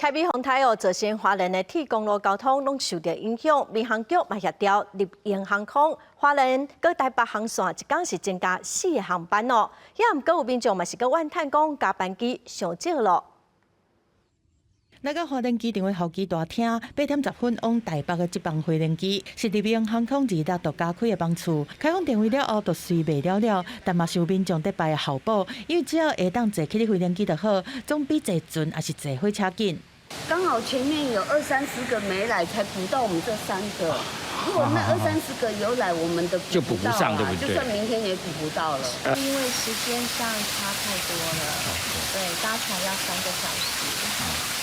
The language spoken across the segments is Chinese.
台北洪台哦，昨天花莲的铁公路交通拢受到影响，民航局嘛协调立营航空、花莲各台北航线一天是增加4个航班哦。也毋过有民众嘛是个怨叹讲加班机上少咯。那个花莲机场的候机大厅，8点10分往台北的这班飞联机是立营航空2日独家开的班次。开放定位了后，就随卖了，但嘛是有民众得排候补，因为只要下当坐起的飞联机就好，总比坐船还是坐火车紧。刚好前面有20-30个没来，才补到我们这3个。如果那20-30个有来，我们的就补不上，对不对？就算明天也补不到了。因为时间上差太多了，对，搭船要3个小时，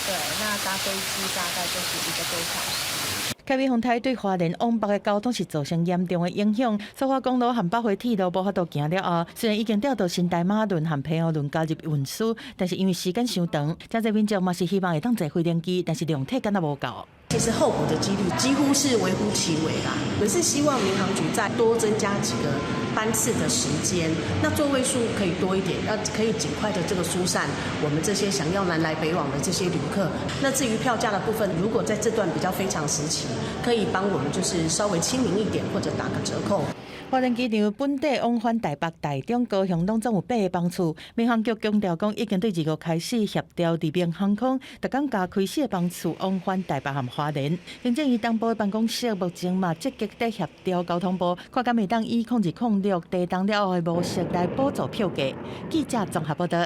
对，那搭飞机大概就是1个多小时。台北洪台对花莲往北的交通是造成严重的影响，苏花公路和北回铁路无法度行了后，虽然已经调到新台马轮和平和轮加入运输，但是因为时间伤长，真侪民众嘛是希望会当坐飞联机，但是量体敢若无够。其实候补的几率几乎是微乎其微啦。我是希望民航局再多增加几个班次的时间，那座位数可以多一点，可以尽快的这个疏散我们这些想要南来北往的这些旅客。那至于票价的部分，如果在这段比较非常时期，可以帮我们就是稍微亲民一点，或者打个折扣。花莲机场本地往返台北、台中、高雄拢总有8个班次。民航局强调讲，已经对2月开始协调立营航空，逐天加开4个班次往返台北和花莲。行政院党部的办公室目前嘛积极在协调交通部，看敢会当以0206低档了后的模式来补助票价。记者综合报道。